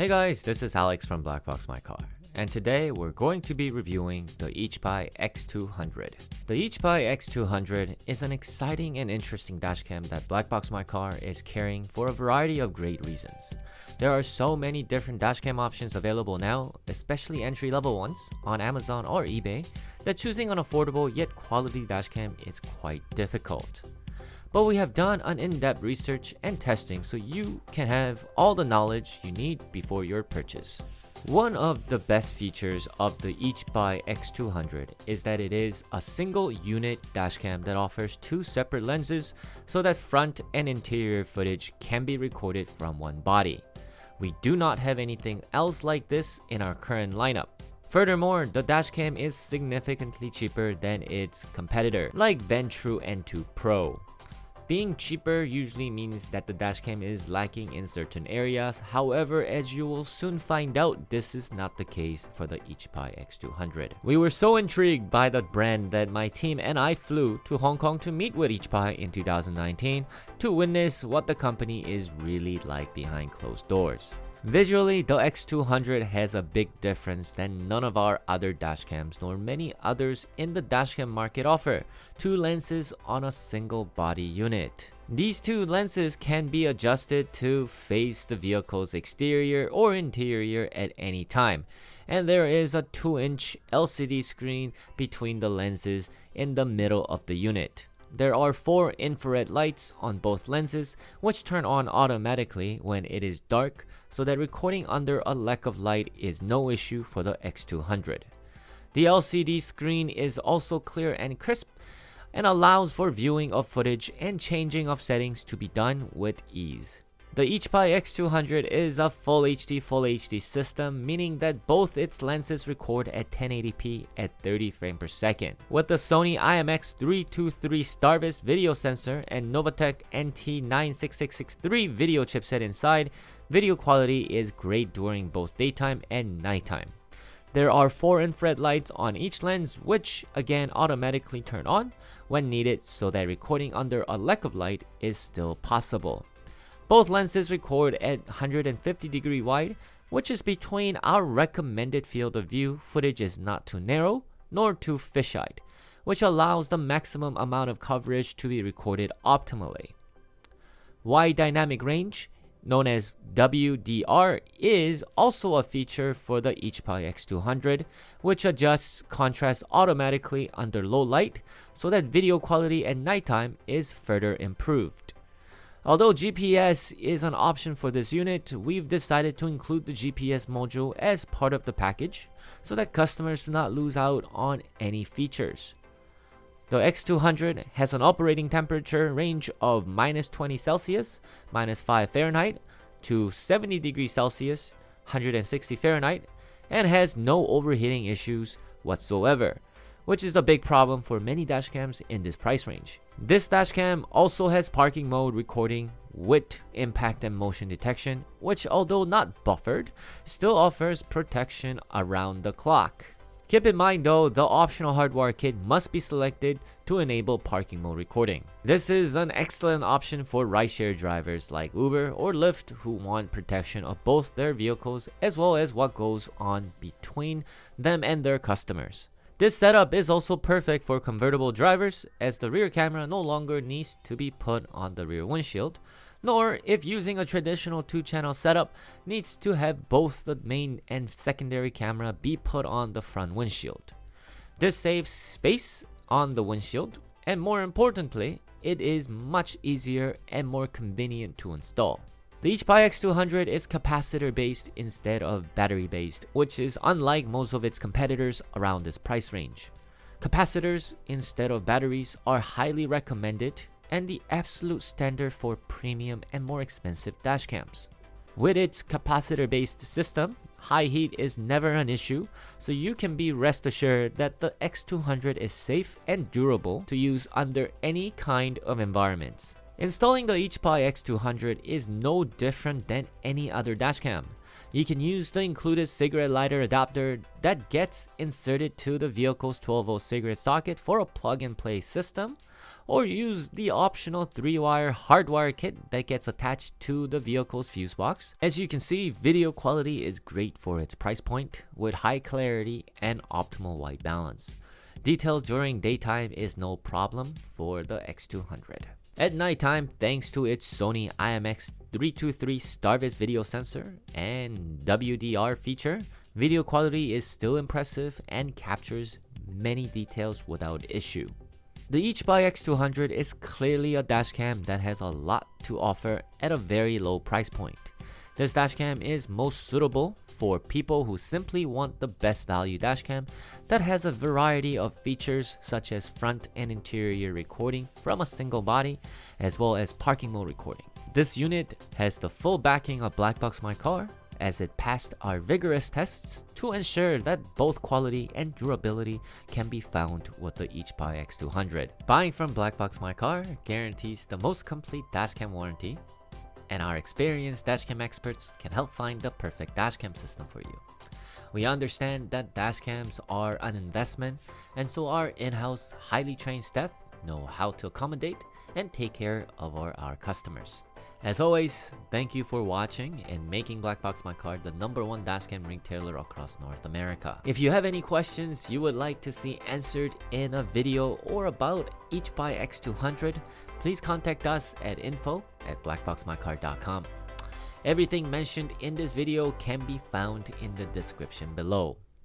Hey guys, this is Alex from BlackboxMyCar, and today we're going to be reviewing the Eachpai X200. The Eachpai X200 is an exciting and interesting dashcam that BlackboxMyCar is carrying for a variety of great reasons. There are so many different dashcam options available now, especially entry-level ones, on Amazon or eBay, that choosing an affordable yet quality dashcam is quite difficult. But we have done an in-depth research and testing so you can have all the knowledge you need before your purchase. One of the best features of the Eachpai X200 is that it is a single unit dashcam that offers two separate lenses so that front and interior footage can be recorded from one body. We do not have anything else like this in our current lineup. Furthermore, the dashcam is significantly cheaper than its competitor, like Ventru N2 Pro. Being cheaper usually means that the dashcam is lacking in certain areas. However, as you will soon find out, this is not the case for the Eachpai X200. We were so intrigued by the brand that my team and I flew to Hong Kong to meet with Eachpai in 2019 to witness what the company is really like behind closed doors. Visually, the X200 has a big difference than none of our other dashcams nor many others in the dashcam market offer: two lenses on a single body unit. These two lenses can be adjusted to face the vehicle's exterior or interior at any time, and there is a 2-inch LCD screen between the lenses in the middle of the unit. There are 4 infrared lights on both lenses, which turn on automatically when it is dark, so that recording under a lack of light is no issue for the X200. The LCD screen is also clear and crisp and allows for viewing of footage and changing of settings to be done with ease. The Eachpai X200 is a Full HD system, meaning that both its lenses record at 1080p at 30 frames per second. With the Sony IMX323 Starvis video sensor and Novatech NT96663 video chipset inside, video quality is great during both daytime and nighttime. There are 4 infrared lights on each lens, which again automatically turn on when needed so that recording under a lack of light is still possible. Both lenses record at 150° wide, which is between our recommended field of view. Footage is not too narrow nor too fisheye, which allows the maximum amount of coverage to be recorded optimally. Wide dynamic range, known as WDR, is also a feature for the Eachpai X200, which adjusts contrast automatically under low light so that video quality at nighttime is further improved. Although GPS is an option for this unit, we've decided to include the GPS module as part of the package so that customers do not lose out on any features. The X200 has an operating temperature range of -20 Celsius, -5 Fahrenheit, to 70 degrees Celsius, 160 Fahrenheit, and has no overheating issues whatsoever, which is a big problem for many dashcams in this price range. This dashcam also has parking mode recording with impact and motion detection, which, although not buffered, still offers protection around the clock. Keep in mind though, the optional hardwire kit must be selected to enable parking mode recording. This is an excellent option for rideshare drivers like Uber or Lyft who want protection of both their vehicles as well as what goes on between them and their customers. This setup is also perfect for convertible drivers, as the rear camera no longer needs to be put on the rear windshield, nor if using a traditional 2-channel setup needs to have both the main and secondary camera be put on the front windshield. This saves space on the windshield, and more importantly, it is much easier and more convenient to install. The Eachpai X200 is capacitor based instead of battery based, which is unlike most of its competitors around this price range. Capacitors instead of batteries are highly recommended and the absolute standard for premium and more expensive dashcams. With its capacitor based system, high heat is never an issue, so you can be rest assured that the X200 is safe and durable to use under any kind of environments. Installing the Eachpai X200 is no different than any other dashcam. You can use the included cigarette lighter adapter that gets inserted to the vehicle's 12-volt cigarette socket for a plug-and-play system, or use the optional 3-wire hardwire kit that gets attached to the vehicle's fuse box. As you can see, video quality is great for its price point with high clarity and optimal white balance. Details during daytime is no problem for the X200. At nighttime, thanks to its Sony IMX323 StarViz video sensor and WDR feature, video quality is still impressive and captures many details without issue. The Eachpai X200 is clearly a dashcam that has a lot to offer at a very low price point. This dashcam is most suitable for people who simply want the best value dashcam that has a variety of features such as front and interior recording from a single body, as well as parking mode recording. This unit has the full backing of BlackboxMyCar, as it passed our vigorous tests to ensure that both quality and durability can be found with the Eachpai X200. Buying from BlackboxMyCar guarantees the most complete dashcam warranty, and our experienced dashcam experts can help find the perfect dashcam system for you. We understand that dashcams are an investment, and so our in-house highly trained staff know how to accommodate and take care of our customers. As always, thank you for watching and making BlackboxMyCar the #1 dashcam retailer across North America. If you have any questions you would like to see answered in a video or about Eachpai X200, please contact us at info@blackboxmycar.com. Everything mentioned in this video can be found in the description below.